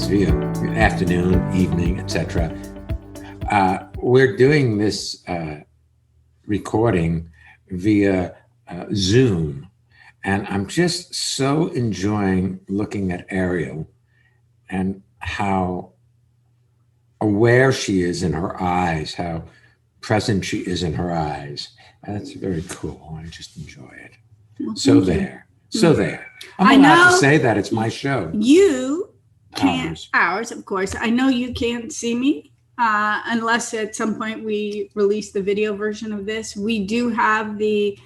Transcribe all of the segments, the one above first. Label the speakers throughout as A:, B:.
A: via afternoon, evening, etc. We're doing this recording via Zoom, and I'm just so enjoying looking at Ariel and how aware she is in her eyes, how present she is in her eyes. And that's very cool. I just enjoy it.
B: Well,
A: So there. I'm allowed to say that. It's my show.
B: You can't, ours, of course. I know you can't see me unless at some point we release the video version of this. We do have the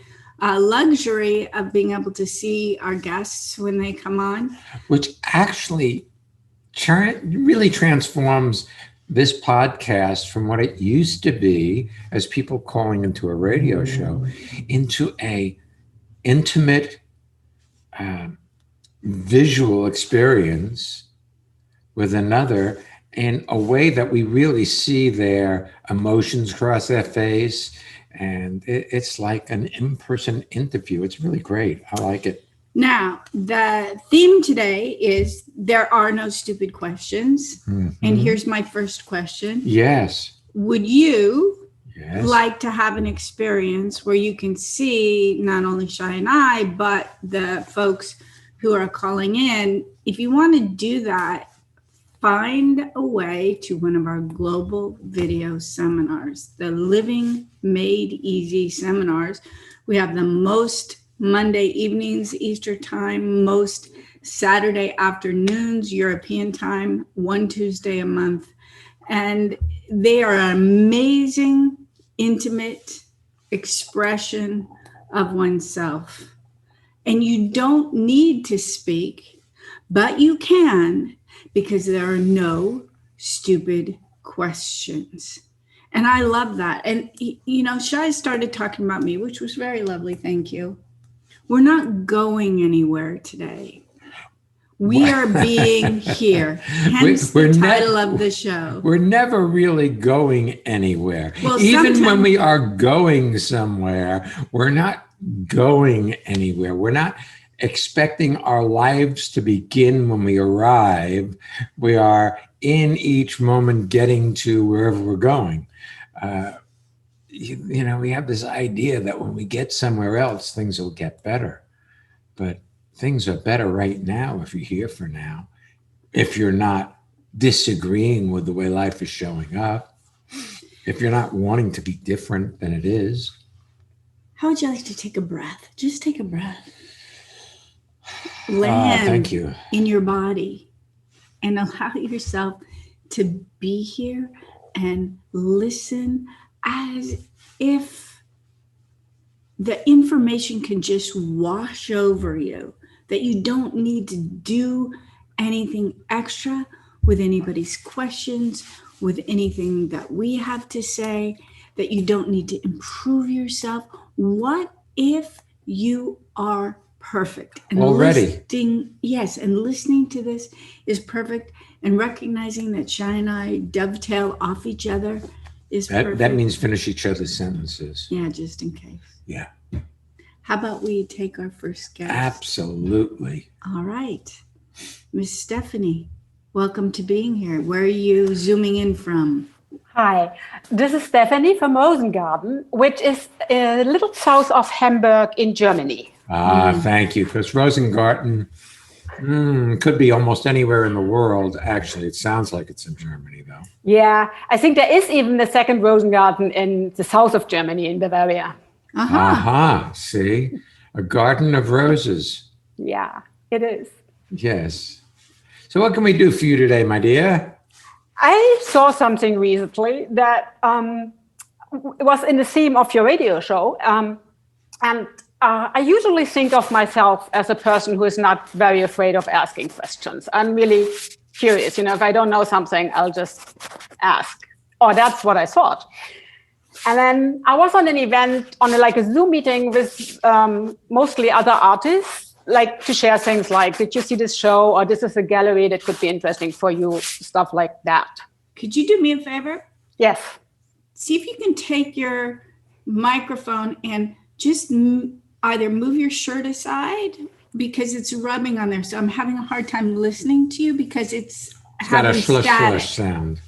B: luxury of being able to see our guests when they come on.
A: Which actually really transforms this podcast from what it used to be as people calling into a radio show into a intimate visual experience with another in a way that we really see their emotions cross their face. And it's like an in-person interview. It's really great. I like it.
B: Now, the theme today is there are no stupid questions. Mm-hmm. And here's my first question.
A: Yes.
B: Would you like to have an experience where you can see not only Shya and I, but the folks who are calling in? If you want to do that, find a way to one of our global video seminars, the Living Made Easy seminars. We have the most Monday evenings, Easter time, most Saturday afternoons, European time, one Tuesday a month. And they are an amazing, intimate expression of oneself. And you don't need to speak, but you can, because there are no stupid questions. And I love that. And, you know, Shya started talking about me, which was very lovely. Thank you. We're not going anywhere today. We are being here. Hence the title of the show.
A: We're never really going anywhere.
B: Well,
A: even when we are going somewhere, we're not going anywhere. We're not expecting our lives to begin when we arrive. We are in each moment getting to wherever we're going. You know, we have this idea that when we get somewhere else, things will get better. But things are better right now if you're here for now. If you're not disagreeing with the way life is showing up. If you're not wanting to be different than it is.
B: How would you like to take a breath? Just take a breath. Land
A: thank you.
B: In your body and allow yourself to be here and listen as if the information can just wash over you, that you don't need to do anything extra with anybody's questions, with anything that we have to say, that you don't need to improve yourself. What if you are perfect? And
A: already.
B: Listening to this is perfect, and recognizing that Shya and I dovetail off each other is perfect.
A: That means finish each other's sentences.
B: Yeah, just in case.
A: Yeah.
B: How about we take our first guest?
A: Absolutely.
B: All right. Miss Stephanie, welcome to being here. Where are you zooming in from?
C: Hi, this is Stephanie from Rosengarten, which is a little south of Hamburg in Germany.
A: Thank you. Because Rosengarten could be almost anywhere in the world. Actually, it sounds like it's in Germany, though.
C: Yeah, I think there is even the second Rosengarten in the south of Germany, in Bavaria.
A: See? A garden of roses.
C: Yeah, it is.
A: Yes. So what can we do for you today, my dear?
C: I saw something recently that was in the theme of your radio show. I usually think of myself as a person who is not very afraid of asking questions. I'm really curious. You know, if I don't know something, I'll just ask. Or that's what I thought. And then I was on an event, on a Zoom meeting with mostly other artists, like to share things like, did you see this show? Or this is a gallery that could be interesting for you, stuff like that.
B: Could you do me a favor?
C: Yes.
B: See if you can take your microphone and just either move your shirt aside because it's rubbing on there. So I'm having a hard time listening to you because it's
A: It's got a slush sound.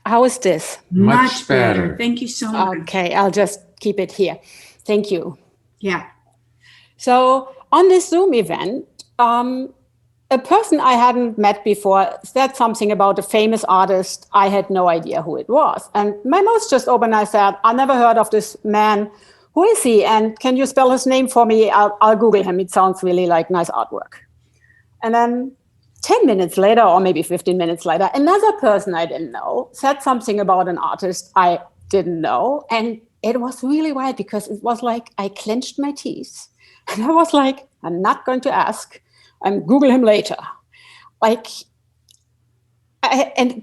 C: How is this?
B: Much better. Thank you so much.
C: Okay, I'll just keep it here. Thank you.
B: Yeah.
C: So on this Zoom event, a person I hadn't met before said something about a famous artist. I had no idea who it was. And my mouth just opened. I said, I never heard of this man. Who is he? And can you spell his name for me? I'll Google him. It sounds really like nice artwork. And then 10 minutes later, or maybe 15 minutes later, another person I didn't know said something about an artist I didn't know. And it was really wild because it was like I clenched my teeth. And I was like, I'm not going to ask. I'm Google him later. I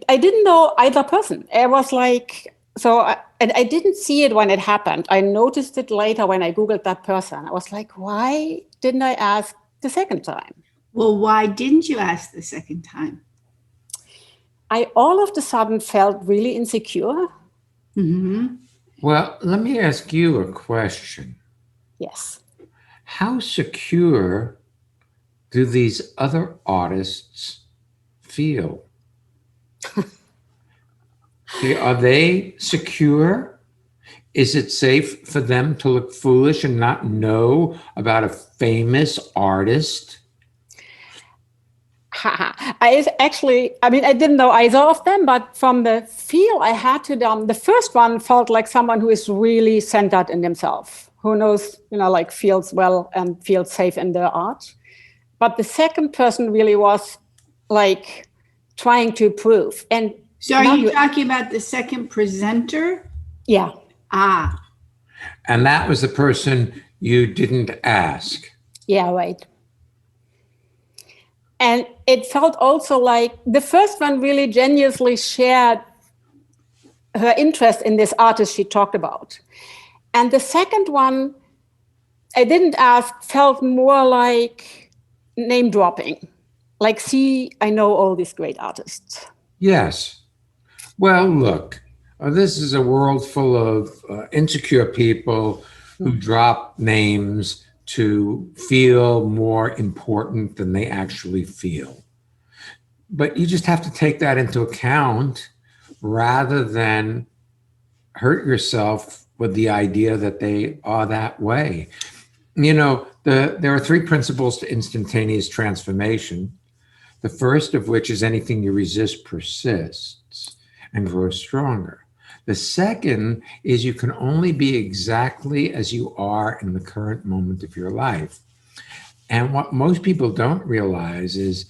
C: didn't know either person. It was like, and I didn't see it when it happened. I noticed it later when I Googled that person. I was like, why didn't I ask the second time?
B: Well, why didn't you ask the second time?
C: I all of a sudden felt really insecure.
B: Mm-hmm.
A: Well, let me ask you a question.
C: Yes.
A: How secure do these other artists feel? Are they secure? Is it safe for them to look foolish and not know about a famous artist?
C: I didn't know either of them, but from the feel I had to them, the first one felt like someone who is really centered in themselves, who knows, feels well and feels safe in their art. But the second person really was like trying to prove. And
B: so are you talking about the second presenter?
C: Yeah.
A: And that was the person you didn't ask.
C: Yeah, right. And it felt also like the first one really genuinely shared her interest in this artist she talked about. And the second one, I didn't ask, felt more like name dropping. Like, see, I know all these great artists.
A: Yes. Well, look, this is a world full of insecure people who drop names to feel more important than they actually feel. But you just have to take that into account rather than hurt yourself with the idea that they are that way. There are 3 principles to instantaneous transformation. The first of which is anything you resist persists and grows stronger. The second is you can only be exactly as you are in the current moment of your life. And what most people don't realize is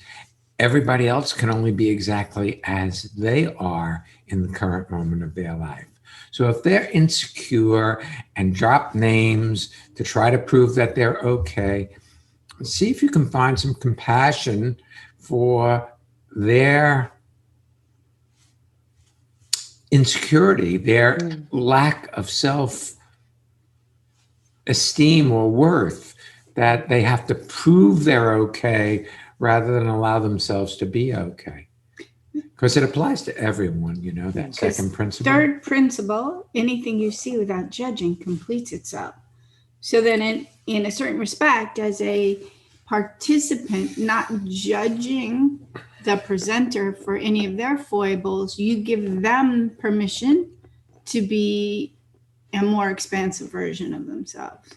A: everybody else can only be exactly as they are in the current moment of their life. So if they're insecure and drop names to try to prove that they're okay, see if you can find some compassion for their insecurity, their lack of self-esteem or worth, that they have to prove they're okay rather than allow themselves to be okay. Because it applies to everyone, that second principle.
B: Third principle, anything you see without judging completes itself. So then in a certain respect, as a participant, not judging the presenter for any of their foibles, you give them permission to be a more expansive version of themselves.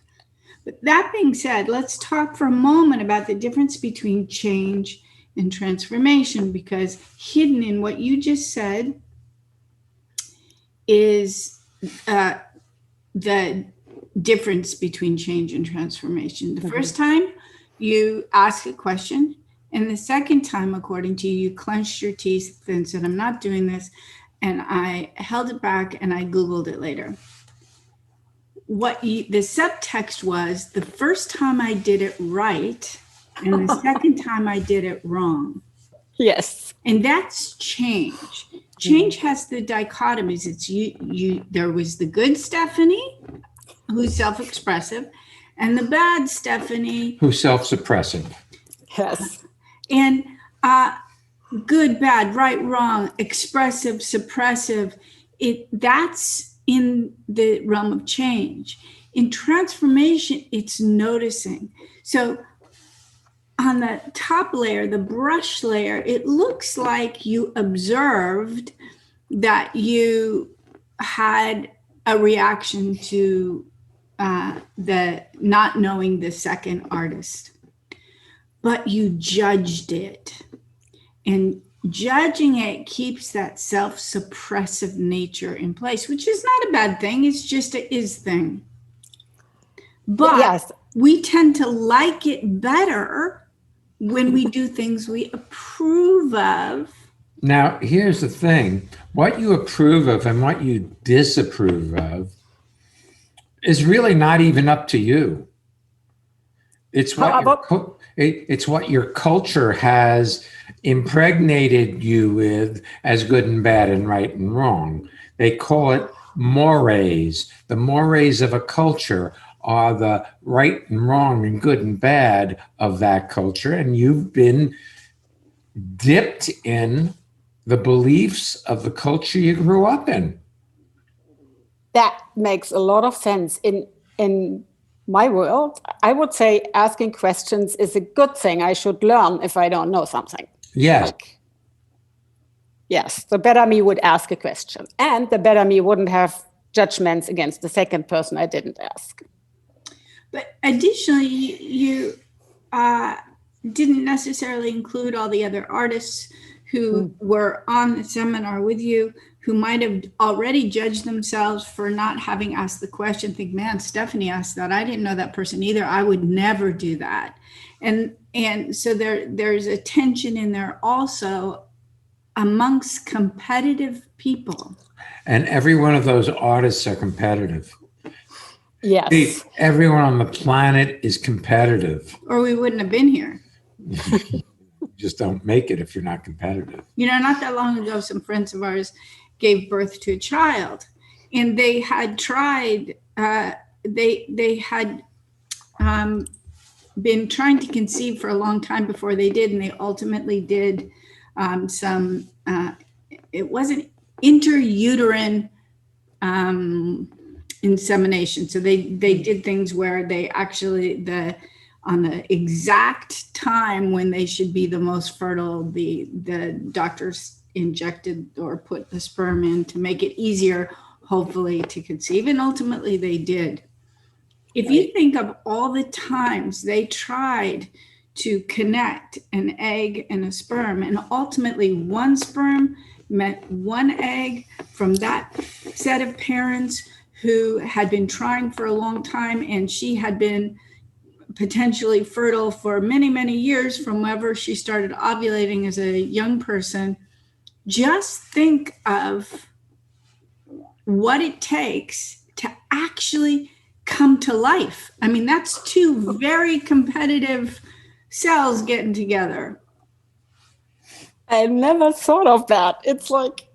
B: But that being said, let's talk for a moment about the difference between change and transformation, because hidden in what you just said is the difference between change and transformation. The first time you ask a question, and the second time, according to you, you clenched your teeth and said, I'm not doing this. And I held it back and I Googled it later. The subtext was, the first time I did it right, and the second time I did it wrong.
C: Yes.
B: And that's change. Change has the dichotomies. It's you. There was the good Stephanie, who's self-expressive, and the bad Stephanie,
A: who's self-suppressive.
C: Yes.
B: And good, bad, right, wrong, expressive, suppressive. That's in the realm of change. In transformation, it's noticing. So on the top layer, the brush layer, it looks like you observed that you had a reaction to the not knowing the second artist, but you judged it. And judging it keeps that self-suppressive nature in place, which is not a bad thing. It's just a is thing. But yes, we tend to like it better when we do things we approve of.
A: Now, here's the thing. What you approve of and what you disapprove of is really not even up to you. It's what your culture has impregnated you with as good and bad and right and wrong. They call it mores. The mores of a culture are the right and wrong and good and bad of that culture. And you've been dipped in the beliefs of the culture you grew up in.
C: That makes a lot of sense. In my world, I would say asking questions is a good thing. I should learn if I don't know something.
A: Yes.
C: Yes, the better me would ask a question. And the better me wouldn't have judgments against the second person I didn't ask.
B: But additionally, you didn't necessarily include all the other artists who were on the seminar with you, who might have already judged themselves for not having asked the question. Think, man, Stephanie asked that. I didn't know that person either. I would never do that. And so there's a tension in there also amongst competitive people.
A: And every one of those artists are competitive.
C: Yes.
A: See, everyone on the planet is competitive.
B: Or we wouldn't have been here.
A: Just don't make it if you're not competitive.
B: Not that long ago, some friends of ours gave birth to a child, and they had tried, they had been trying to conceive for a long time before they did, and they ultimately did some, it wasn't intrauterine insemination. So they did things where they actually, on the exact time when they should be the most fertile, the doctors injected or put the sperm in to make it easier, hopefully, to conceive. And ultimately they did. If you think of all the times they tried to connect an egg and a sperm, and ultimately one sperm met one egg from that set of parents who had been trying for a long time, and she had been potentially fertile for many, many years from whenever she started ovulating as a young person. Just think of what it takes to actually come to life. I mean, that's two very competitive cells getting together.
C: I never thought of that. It's like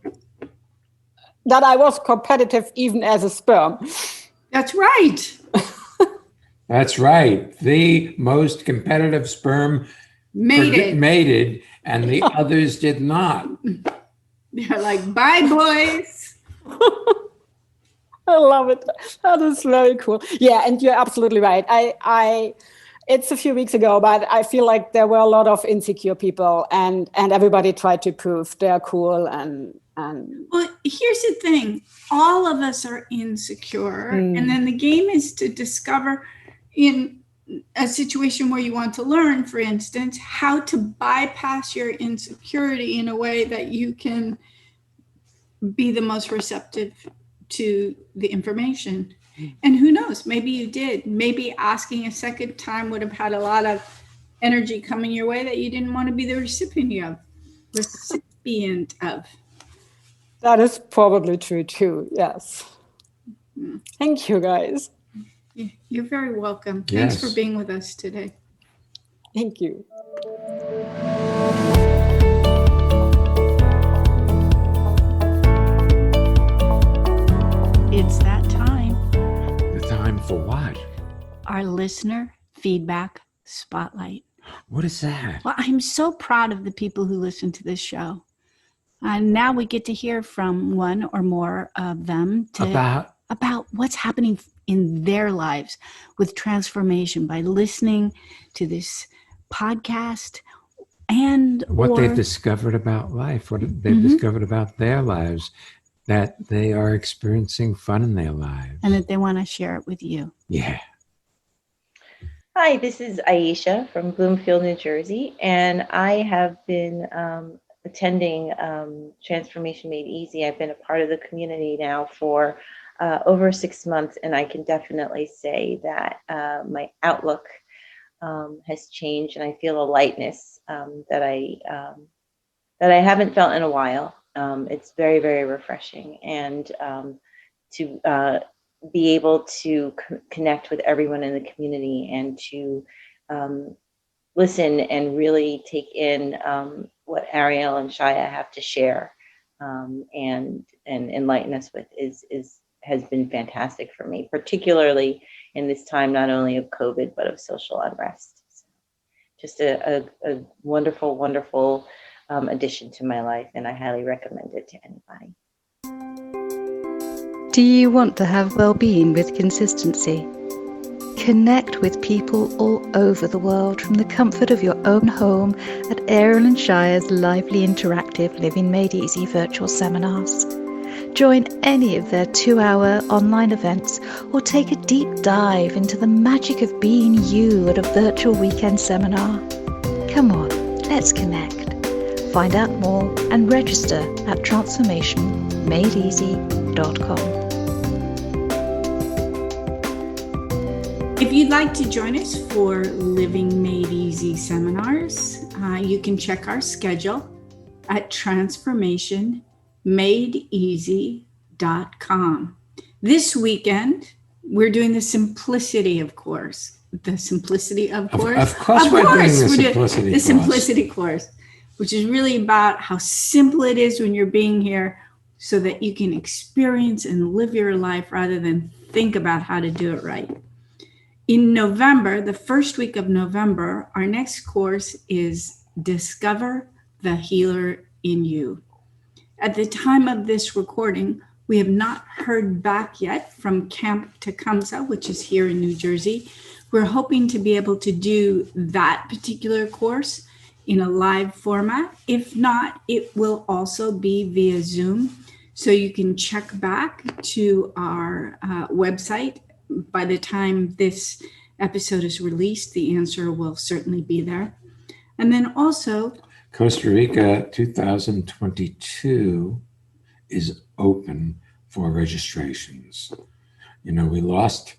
C: that I was competitive even as a sperm.
B: That's right.
A: That's right. The most competitive sperm mated, and the others did not.
B: They're like, bye, boys.
C: I love it. That is very cool. Yeah, and you're absolutely right. I it's a few weeks ago, but I feel like there were a lot of insecure people, and everybody tried to prove they're cool and.
B: Well, here's the thing. All of us are insecure. And then the game is to discover, in a situation where you want to learn, for instance, how to bypass your insecurity in a way that you can be the most receptive to the information. And who knows, maybe you did. Maybe asking a second time would have had a lot of energy coming your way that you didn't want to be the recipient of.
C: That is probably true too, yes. Thank you, guys.
B: You're very welcome.
A: Yes.
B: Thanks for being with us today.
C: Thank you.
B: It's that time.
A: The time for what?
B: Our listener feedback spotlight.
A: What is that?
B: Well, I'm so proud of the people who listen to this show. And now we get to hear from one or more of them about what's happening in their lives with transformation by listening to this podcast and
A: what they've discovered about life, what they've discovered about their lives, that they are experiencing fun in their lives.
B: And that they want to share it with you.
A: Yeah.
D: Hi, this is Aisha from Bloomfield, New Jersey, and I have been attending Transformation Made Easy. I've been a part of the community now for over 6 months, and I can definitely say that my outlook has changed, and I feel a lightness that I haven't felt in a while. It's very, very refreshing, and to be able to connect with everyone in the community and to listen and really take in what Ariel and Shya have to share and enlighten us with has been fantastic for me, particularly in this time, not only of COVID, but of social unrest. So just a wonderful, wonderful addition to my life, and I highly recommend it to anybody.
E: Do you want to have well-being with consistency? Connect with people all over the world from the comfort of your own home at Ariel and Shya's lively interactive Living Made Easy virtual seminars. Join any of their 2-hour online events or take a deep dive into the magic of being you at a virtual weekend seminar. Come on, let's connect. Find out more and register at transformationmadeeasy.com.
B: If you'd like to join us for Living Made Easy seminars, you can check our schedule at transformationmadeeasy.com. This weekend, we're doing the simplicity, of course. The simplicity, of course.
A: Of course, we're doing the
B: simplicity course, which is really about how simple it is when you're being here so that you can experience and live your life rather than think about how to do it right. In November, the first week of November, our next course is Discover the Healer in You. At the time of this recording, we have not heard back yet from Camp Tecumseh, which is here in New Jersey. We're hoping to be able to do that particular course in a live format. If not, it will also be via Zoom. So you can check back to our website. By the time this episode is released, the answer will certainly be there. And then also,
A: Costa Rica 2022 is open for registrations. You know, we lost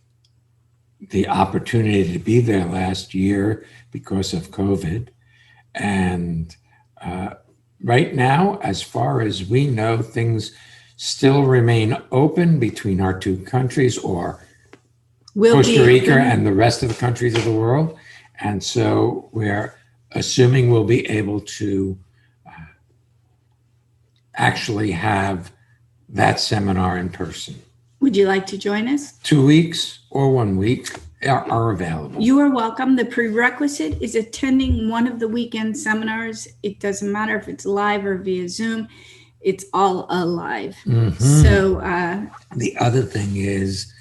A: the opportunity to be there last year because of COVID. And right now, as far as we know, things still remain open between our two countries, or Costa Rica and the rest of the countries of the world. And so we're assuming we'll be able to actually have that seminar in person.
B: Would you like to join us?
A: 2 weeks or 1 week are available.
B: You are welcome. The prerequisite is attending one of the weekend seminars. It doesn't matter if it's live or via Zoom. It's all alive.
A: Mm-hmm.
B: So
A: the other thing is,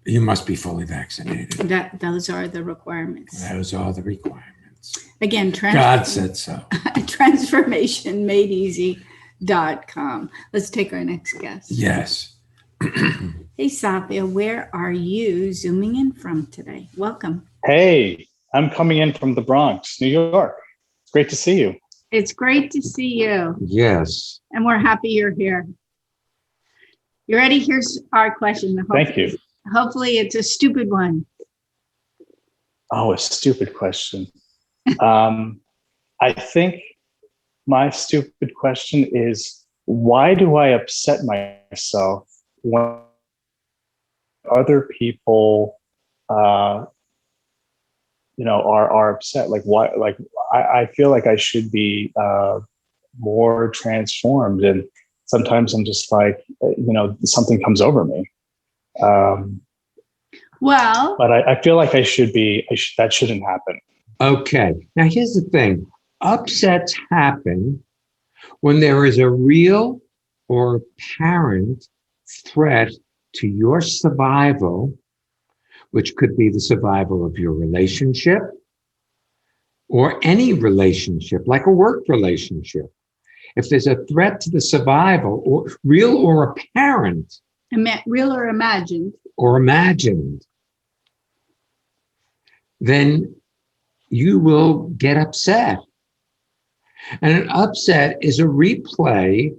A: you must be fully vaccinated.
B: Those are the requirements.
A: Those are the requirements.
B: Again,
A: God said so.
B: transformationmadeeasy.com. Let's take our next guest.
A: Yes.
B: Hey, Safia, where are you zooming in from today? Welcome.
F: Hey, I'm coming in from the Bronx, New York. It's great to see you.
B: It's great to see you.
A: Yes.
B: And we're happy you're here. You ready? Here's our question.
F: Thank you.
B: Hopefully it's a stupid one.
F: Oh, a stupid question. I think my stupid question is, why do I upset myself when other people, are upset? Like, why? Like, I feel like I should be more transformed, and sometimes I'm just like, something comes over me. But I feel like I should be. That shouldn't happen.
A: Okay. Now here's the thing: upsets happen when there is a real or apparent threat to your survival, which could be the survival of your relationship, or any relationship, like a work relationship. If there's a threat to the survival, or real or apparent,
B: Real or imagined.
A: Or imagined, then you will get upset. And an upset is a replay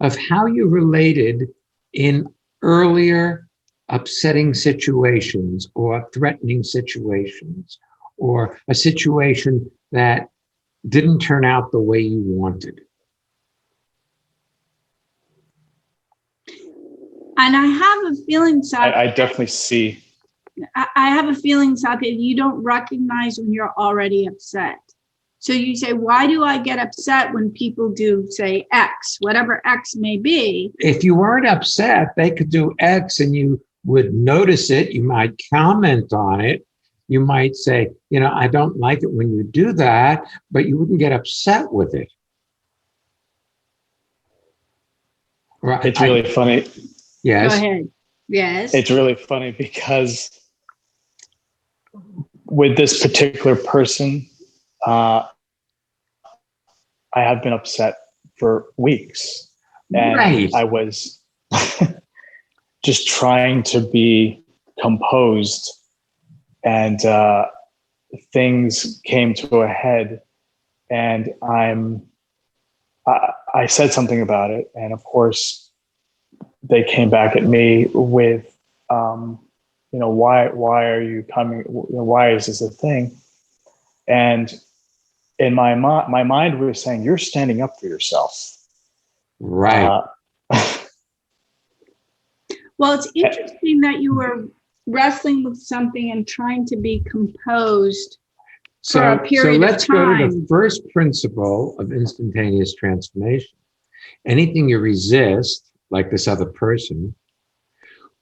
A: of how you related in earlier upsetting situations or threatening situations, or a situation that didn't turn out the way you wanted.
B: And I have a feeling, Satya,
F: I definitely see.
B: I have a feeling, Satya, you don't recognize when you're already upset. So you say, why do I get upset when people do, say, X, whatever X may be?
A: If you weren't upset, they could do X and you would notice it. You might comment on it. You might say, I don't like it when you do that, but you wouldn't get upset with it. Right.
F: It's really funny.
A: Yes.
B: Go ahead. Yes.
F: It's really funny because with this particular person, I have been upset for weeks, and
A: right.
F: I was just trying to be composed, and things came to a head, and I said something about it, and of course they came back at me with, why are you coming? Why is this a thing? And in my mind was saying, you're standing up for yourself.
A: Right.
B: Well, it's interesting that you were wrestling with something and trying to be composed for a period of time.
A: So let's go to the first principle of instantaneous transformation. Anything you resist, like this other person,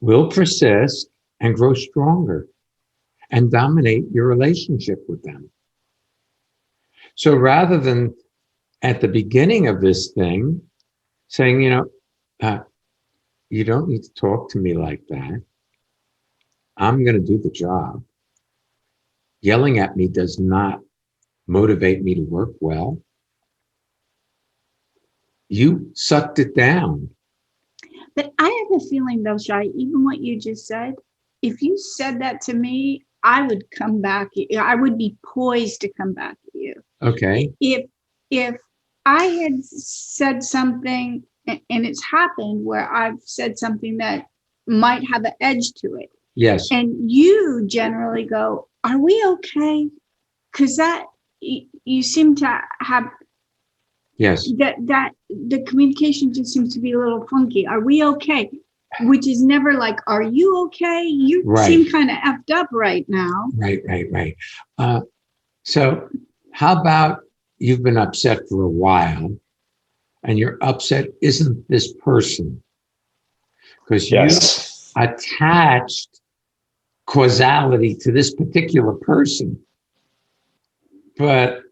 A: will persist and grow stronger and dominate your relationship with them. So rather than at the beginning of this thing saying, you don't need to talk to me like that. I'm going to do the job. Yelling at me does not motivate me to work well. You sucked it down.
B: But I have a feeling, though, Shya, even what you just said, if you said that to me, I would come back. I would be poised to come back at you.
A: Okay.
B: If I had said something, and it's happened where I've said something that might have an edge to it.
A: Yes.
B: And you generally go, are we okay? Because that you seem to have.
A: Yes.
B: That the communication just seems to be a little funky. Are we okay? Which is never like, are you okay? You seem kind of effed up right now.
A: Right. So how about you've been upset for a while and your upset isn't this person? Because you attached causality to this particular person. But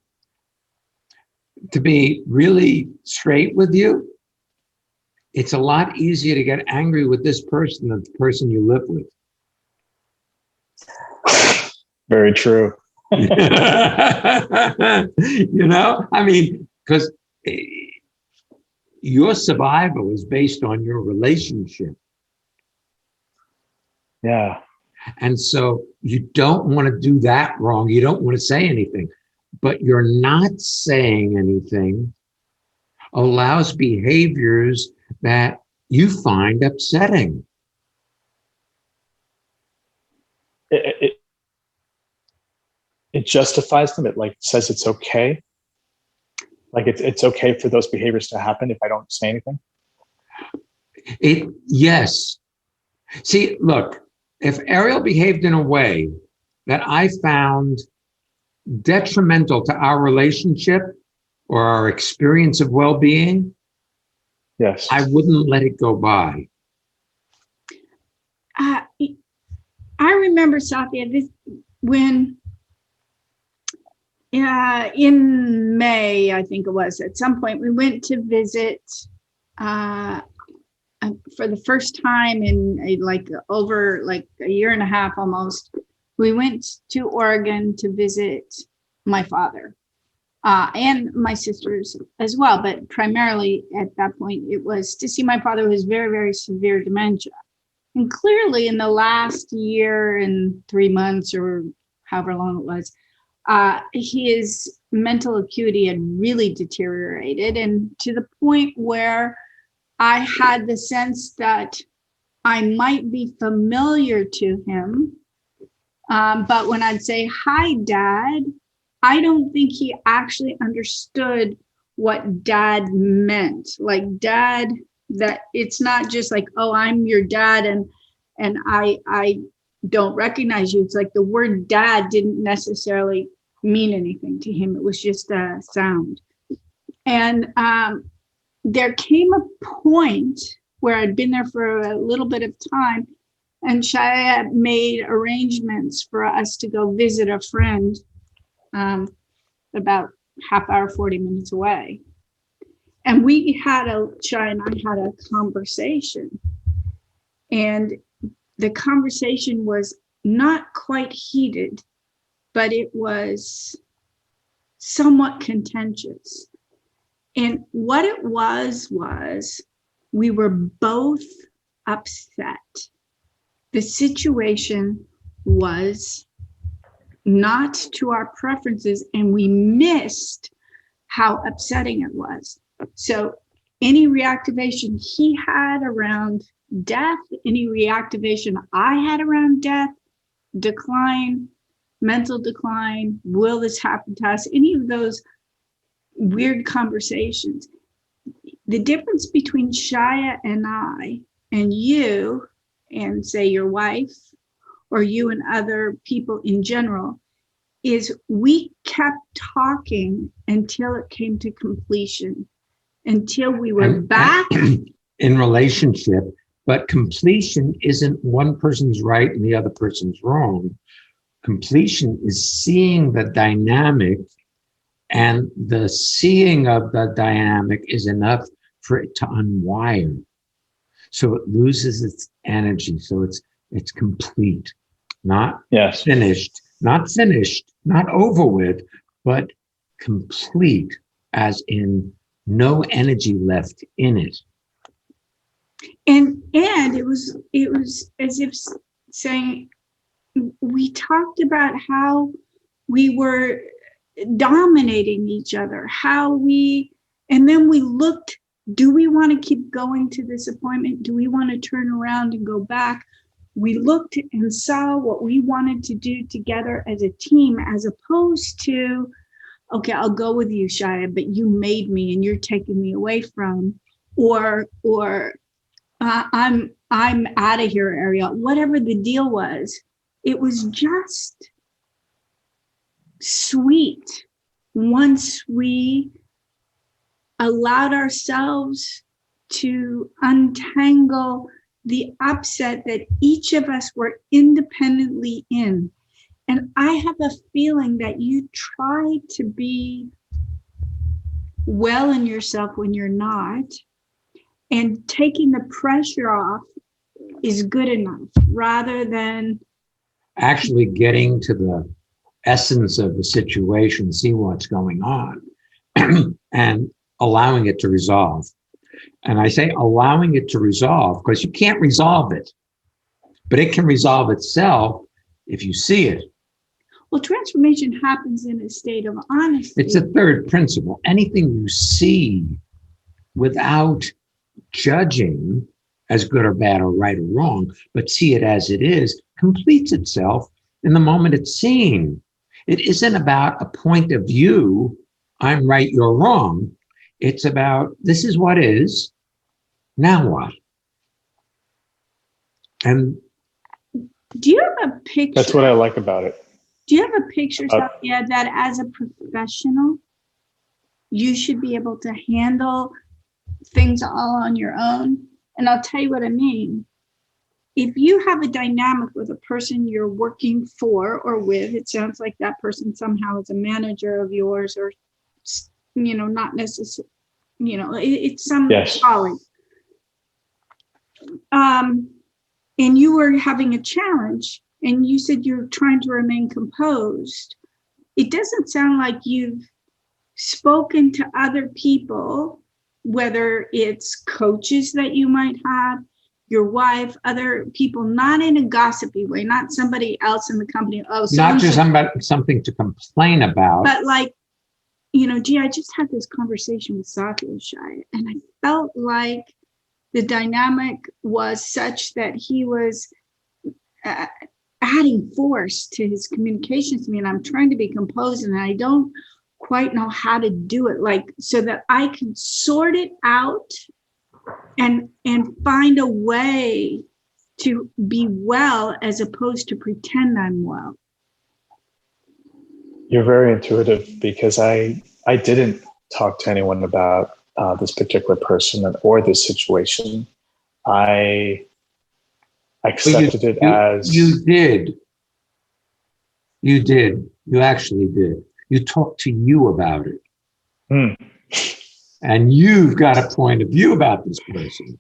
A: to be really straight with you, it's a lot easier to get angry with this person than the person you live with.
F: Very true.
A: Because your survival is based on your relationship.
F: Yeah.
A: And so you don't want to do that wrong. You don't want to say anything, but you're not saying anything allows behaviors that you find upsetting.
F: It justifies them. It says it's okay. It's okay for those behaviors to happen if I don't say anything.
A: Yes. See, look, if Ariel behaved in a way that I found detrimental to our relationship or our experience of well-being,
F: yes,
A: I wouldn't let it go by.
B: I remember, Satya, when in May, I think it was, at some point, we went to visit for the first time in over a year and a half almost. We went to Oregon to visit my father and my sisters as well. But primarily at that point, it was to see my father who has very, very severe dementia. And clearly in the last year and 3 months or however long it was, his mental acuity had really deteriorated, and to the point where I had the sense that I might be familiar to him. But when I'd say, "Hi, Dad," I don't think he actually understood what dad meant. Like dad, that it's not just like, "Oh, I'm your dad and I don't recognize you." It's like the word dad didn't necessarily mean anything to him. It was just a sound. And there came a point where I'd been there for a little bit of time, and Shya made arrangements for us to go visit a friend about half hour, 40 minutes away. And Shya and I had a conversation. And the conversation was not quite heated, but it was somewhat contentious. And what it was we were both upset. The situation was not to our preferences, and we missed how upsetting it was. So any reactivation he had around death, any reactivation I had around death, decline, mental decline, will this happen to us, any of those weird conversations. The difference between Shya and I and you and say your wife or you and other people in general is we kept talking until it came to completion, until we were back
A: in relationship. But completion isn't one person's right and the other person's wrong. Completion is seeing the dynamic, and the seeing of the dynamic is enough for it to unwire. So it loses its energy. So it's complete, not finished, not over with, but complete, as in no energy left in it.
B: And it was as if saying, we talked about how we were dominating each other, and then we looked, do we want to keep going to this appointment? Do we want to turn around and go back? We looked and saw what we wanted to do together as a team, as opposed to, okay, I'll go with you, Shya, but you made me and you're taking me away from, or I'm out of here, Ariel. Whatever the deal was, it was just sweet once we allowed ourselves to untangle the upset that each of us were independently in. And I have a feeling that you try to be well in yourself when you're not, and taking the pressure off is good enough, rather than
A: actually getting to the essence of the situation, see what's going on, and allowing it to resolve. And I say allowing it to resolve because you can't resolve it, but it can resolve itself if you see it.
B: Well, transformation happens in a state of honesty.
A: It's a third principle. Anything you see without judging as good or bad or right or wrong, but see it as it is, completes itself in the moment it's seen. It isn't about a point of view, I'm right, you're wrong. It's about, this is what is, now what? And
B: do you have a picture?
F: That's what I like about it.
B: Do you have a picture, Sophia, that as a professional, you should be able to handle things all on your own? And I'll tell you what I mean. If you have a dynamic with a person you're working for or with, it sounds like that person somehow is a manager of yours, or, not necessarily, it's some colleague. And you were having a challenge, and you said you're trying to remain composed. it doesn't sound like you've spoken to other people, whether it's coaches that you might have, your wife, other people, not in a gossipy way, not somebody else in the company. Oh,
A: not just something to complain about,
B: but like, gee, I just had this conversation with Satya Shya, and I felt like the dynamic was such that he was adding force to his communications to me, and I'm trying to be composed, and I don't quite know how to do it, like, so that I can sort it out and find a way to be well as opposed to pretend I'm well.
F: You're very intuitive, because I didn't talk to anyone about this particular person or this situation. I accepted it as...
A: You did. You did. You actually did. You talked to you about it. And you've got a point of view about this person.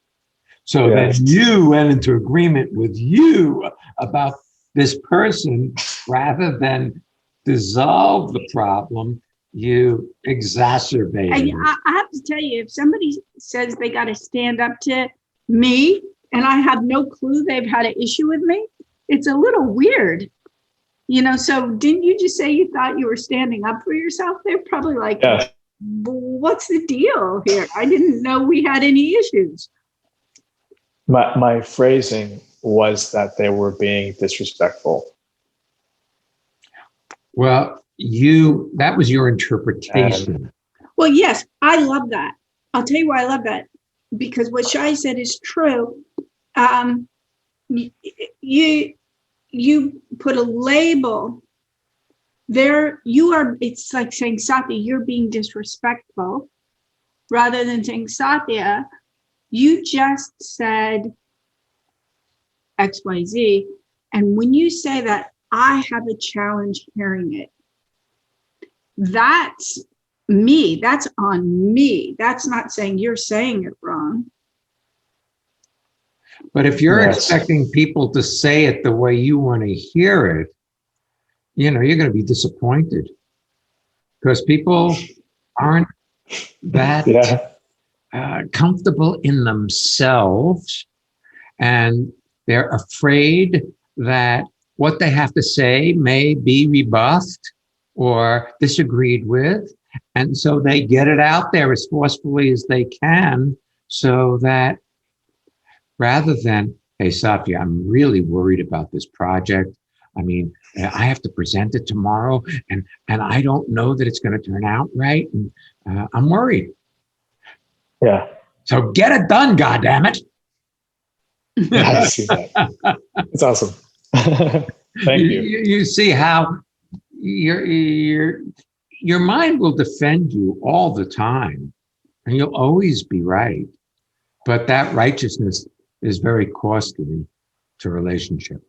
A: So then you went into agreement with you about this person, rather than dissolve the problem, you exacerbated it.
B: I have to tell you, if somebody says they got to stand up to me and I have no clue they've had an issue with me, it's a little weird. So didn't you just say you thought you were standing up for yourself? They're probably like, what's the deal here? I didn't know we had any issues.
F: My phrasing was that they were being disrespectful.
A: Well, that was your interpretation.
B: Well, yes, I love that. I'll tell you why I love that. Because what Shya said is true. You put a label there. It's like saying, Satya, you're being disrespectful, rather than saying, Satya, you just said XYZ. And when you say that, I have a challenge hearing it. That's me. That's on me. That's not saying you're saying it wrong.
A: But if you're expecting people to say it the way you want to hear it, you're going to be disappointed, because people aren't that comfortable in themselves, and they're afraid that what they have to say may be rebuffed or disagreed with. And so they get it out there as forcefully as they can, so that rather than, hey, Satya, I'm really worried about this project. I mean, I have to present it tomorrow, and I don't know that it's going to turn out right. And I'm worried.
F: Yeah.
A: So get it done, goddammit.
F: I see that. It's awesome. Thank you.
A: You see how your mind will defend you all the time, and you'll always be right. But that righteousness is very costly to relationship.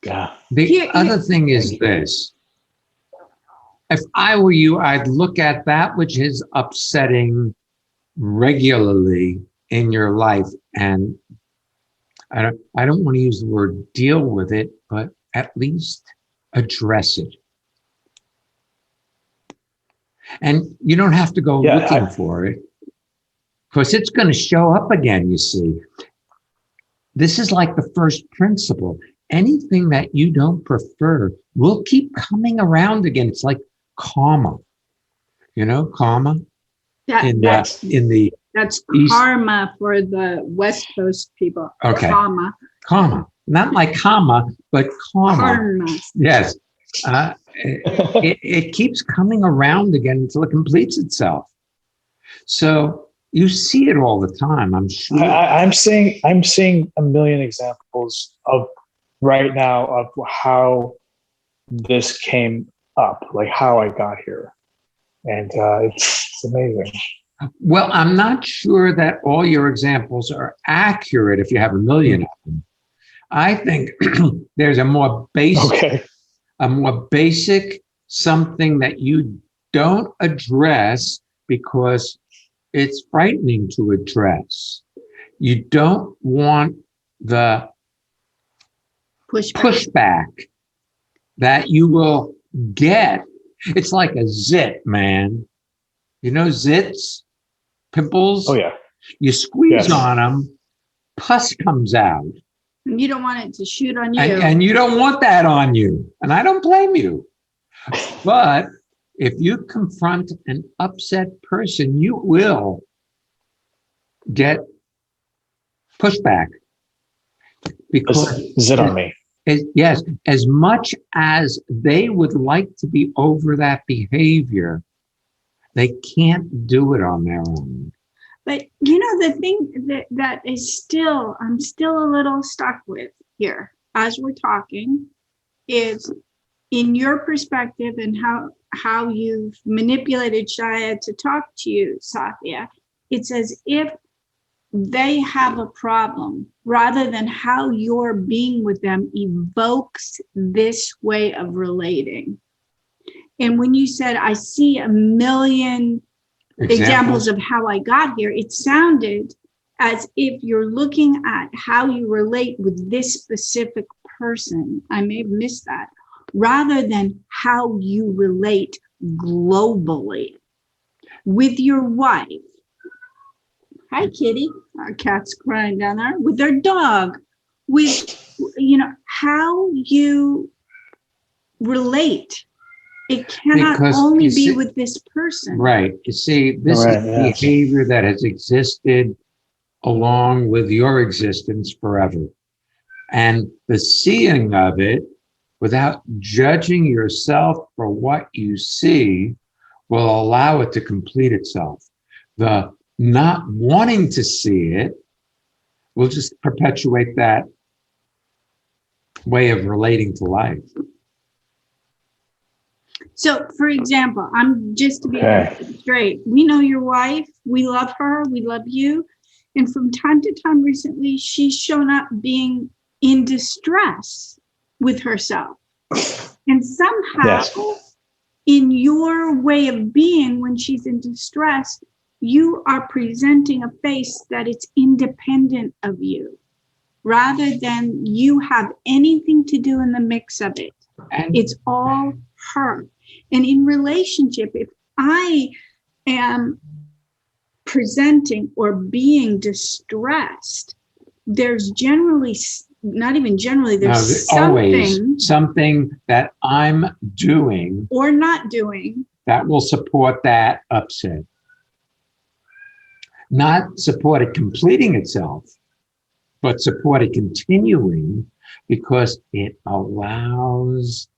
F: Yeah.
A: The other thing is this. If I were you, I'd look at that which is upsetting regularly in your life, and I don't want to use the word deal with it, but at least address it. And you don't have to go looking for it, because it's going to show up again, you see. This is like the first principle. Anything that you don't prefer will keep coming around again. It's like karma. You know, karma?
B: That's
A: East.
B: Karma for the West Coast people.
A: Okay.
B: Karma.
A: Not like karma, but karma. Yes. It keeps coming around again until it completes itself. So you see it all the time, I'm sure.
F: I'm seeing a million examples of right now of how this came up, like how I got here. And it's amazing.
A: Well, I'm not sure that all your examples are accurate if you have a million of them. I think there's a more basic, something that you don't address because it's frightening to address. You don't want the pushback that you will get. It's like a zit, man. You know zits? Pimples?
F: Oh, yeah.
A: You squeeze
F: Yes.
A: on them, pus comes out.
B: And you don't want it to shoot on you.
A: And you don't want that on you. And I don't blame you. But if you confront an upset person, you will get pushback. Because
F: zit on me.
A: Yes, as much as they would like to be over that behavior, they can't do it on their own.
B: But you know, the thing that is still, I'm still a little stuck with here as we're talking is in your perspective and how you've manipulated Shya to talk to you, Sathya. It's as if they have a problem rather than how your being with them evokes this way of relating. And when you said, I see a million examples of how I got here, it sounded as if you're looking at how you relate with this specific person. I may have missed that, rather than how you relate globally with your wife. Hi, kitty. Our cat's crying down there. With their dog, with, you know, how you relate. It cannot only be with this person.
A: Right. You see, this is behavior that has existed along with your existence forever. And the seeing of it without judging yourself for what you see will allow it to complete itself. The not wanting to see it will just perpetuate that way of relating to life.
B: So, for example, I'm just to be straight, we know your wife, we love her, we love you. And from time to time recently, she's shown up being in distress with herself. And somehow, in your way of being, when she's in distress, you are presenting a face that it's independent of you, rather than you have anything to do in the mix of it. It's all her. And in relationship, if I am presenting or being distressed, there's generally, not even generally, there's
A: something that I'm doing
B: or not doing
A: that will support that upset. Not support it completing itself, but support it continuing, because it allows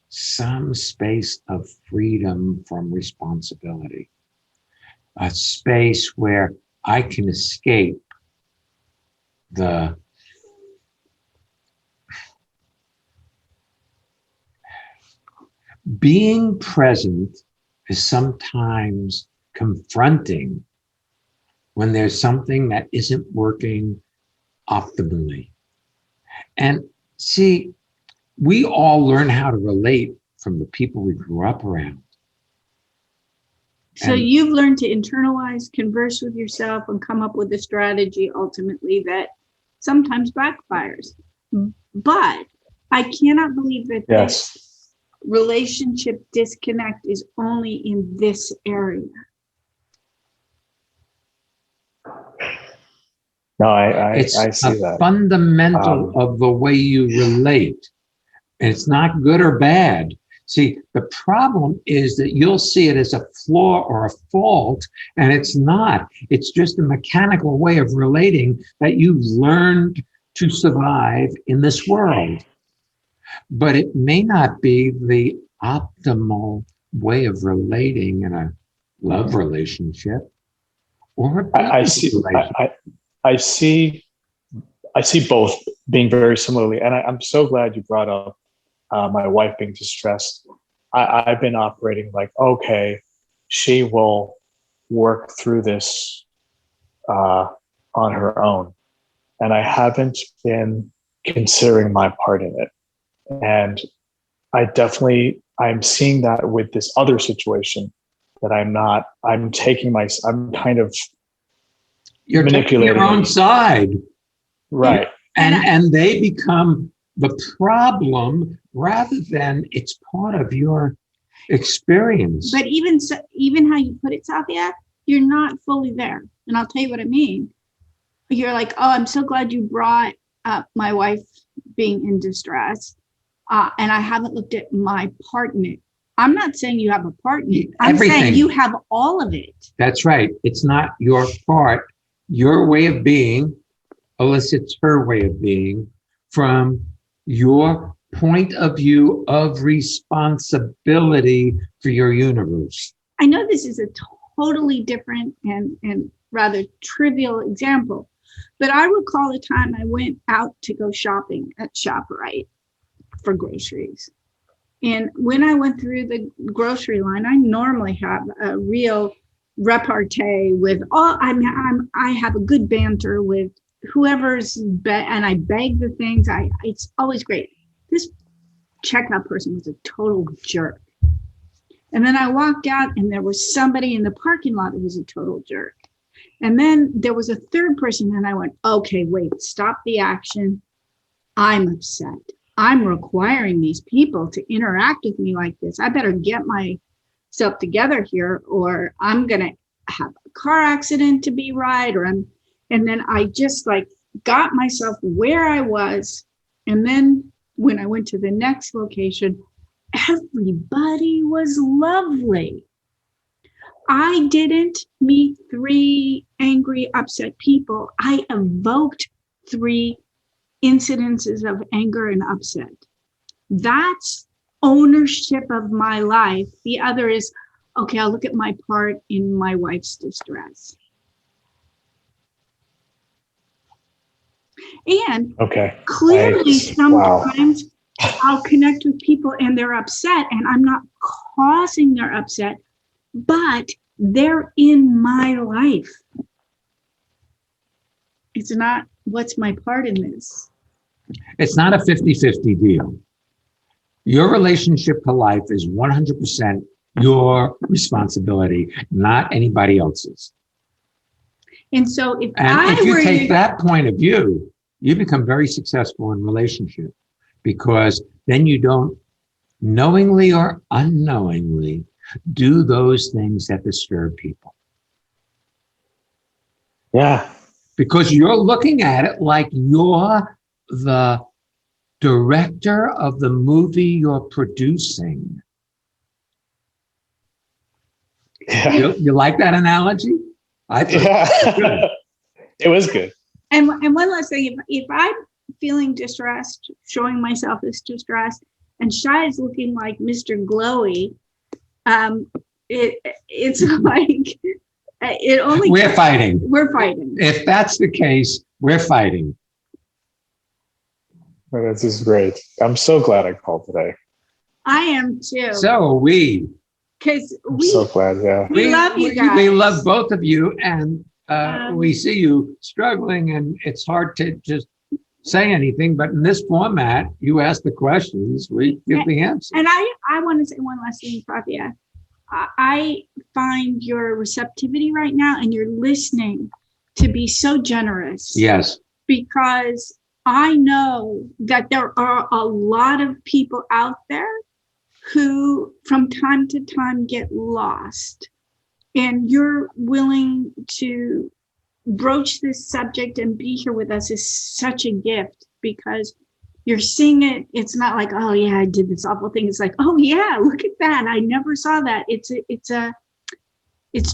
A: some space of freedom from responsibility, a space where I can escape the being present is sometimes confronting when there's something that isn't working optimally. And see, we all learn how to relate from the people we grew up around.
B: So you've learned to internalize, converse with yourself, and come up with a strategy ultimately that sometimes backfires. But I cannot believe that this relationship disconnect is only in this area.
F: No, I see that.
A: It's fundamental of the way you relate. And it's not good or bad. See, the problem is that you'll see it as a flaw or a fault, and it's not. It's just a mechanical way of relating that you've learned to survive in this world. But it may not be the optimal way of relating in a love relationship or a business relationship.
F: I see both being very similarly, and I'm so glad you brought up my wife being distressed. I've been operating like, okay, she will work through this on her own, and I haven't been considering my part in it. And I'm seeing that with this other situation that I'm kind of
A: you're
F: manipulating
A: your own side.
F: Right.
A: And they become the problem rather than it's part of your experience.
B: But even how you put it, Satya, you're not fully there. And I'll tell you what I mean. You're like, oh, I'm so glad you brought up my wife being in distress. And I haven't looked at my part in it. I'm not saying you have a part in it. I'm saying you have all of it.
A: That's right. It's not your part. Your way of being elicits her way of being from your point of view of responsibility for your universe.
B: I know this is a totally different and rather trivial example, but I recall a time I went out to go shopping at ShopRite for groceries. And when I went through the grocery line, I normally have a real repartee with I have a good banter with whoever's and I beg the things. It's always great. This checkout person was a total jerk. And then I walked out and there was somebody in the parking lot who was a total jerk. And then there was a third person and I went, okay, wait, stop the action. I'm upset. I'm requiring these people to interact with me like this. I better get myself together here or I'm going to have a car accident to be right. And then I just like got myself where I was. And then when I went to the next location, everybody was lovely. I didn't meet 3 angry, upset people. I evoked 3 incidences of anger and upset. That's ownership of my life. The other is, okay, I'll look at my part in my wife's distress. And clearly sometimes I'll connect with people and they're upset and I'm not causing their upset, but they're in my life. It's not what's my part in this.
A: It's not a 50-50 deal. Your relationship to life is 100% your responsibility, not anybody else's.
B: And so if
A: you take that point of view, you become very successful in relationship because then you don't knowingly or unknowingly do those things that disturb people.
F: Yeah.
A: Because you're looking at it like you're the director of the movie you're producing.
F: Yeah.
A: You like that analogy? I thought
F: it was good.
B: And one last thing, if I'm feeling distressed, showing myself as distressed, and Shya is looking like Mr. Glowy, it's like it only.
A: We're fighting.
B: We're fighting.
A: If that's the case, we're fighting.
F: Well, this is great. I'm so glad I called today.
B: I am too.
A: So are we.
B: Because
F: I'm so glad, yeah.
B: We love you guys.
A: We love both of you, and we see you struggling, and it's hard to just say anything. But in this format, you ask the questions, we give the answers.
B: And I want to say one last thing, Satya. I find your receptivity right now and your listening to be so generous.
A: Yes.
B: Because I know that there are a lot of people out there who from time to time get lost, and you're willing to broach this subject and be here with us is such a gift because you're seeing it. It's not like, oh yeah, I did this awful thing. It's like, oh yeah, look at that. I never saw that. It's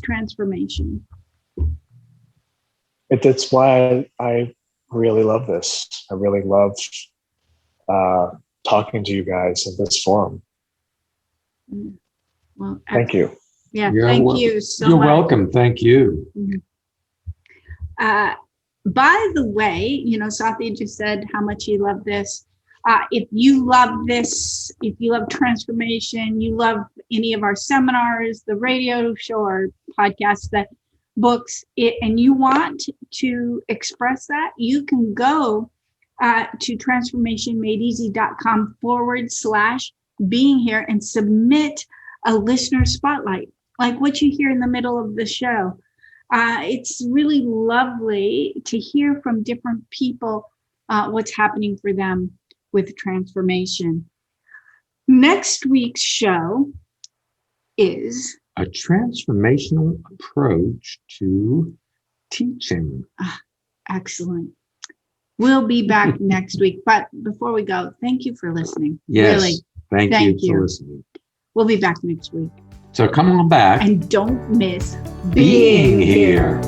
B: transformation.
F: That's why I really love this. I really love talking to you guys in this forum.
B: Well,
F: thank you.
B: Yeah, thank you so much.
A: You're welcome. Thank you.
B: By the way, Satya just said how much he loved this. If you love this, if you love transformation, you love any of our seminars, the radio show or podcasts, that books, and you want to express that, you can go to transformationmadeeasy.com/being here and submit a listener spotlight, like what you hear in the middle of the show. It's really lovely to hear from different people what's happening for them. with transformation. Next week's show is
A: a transformational approach to teaching.
B: Excellent. We'll be back next week. But before we go, thank you for listening.
A: Yes.
B: Really.
A: Thank you for listening.
B: We'll be back next week.
A: So come on back.
B: And don't miss
A: being here.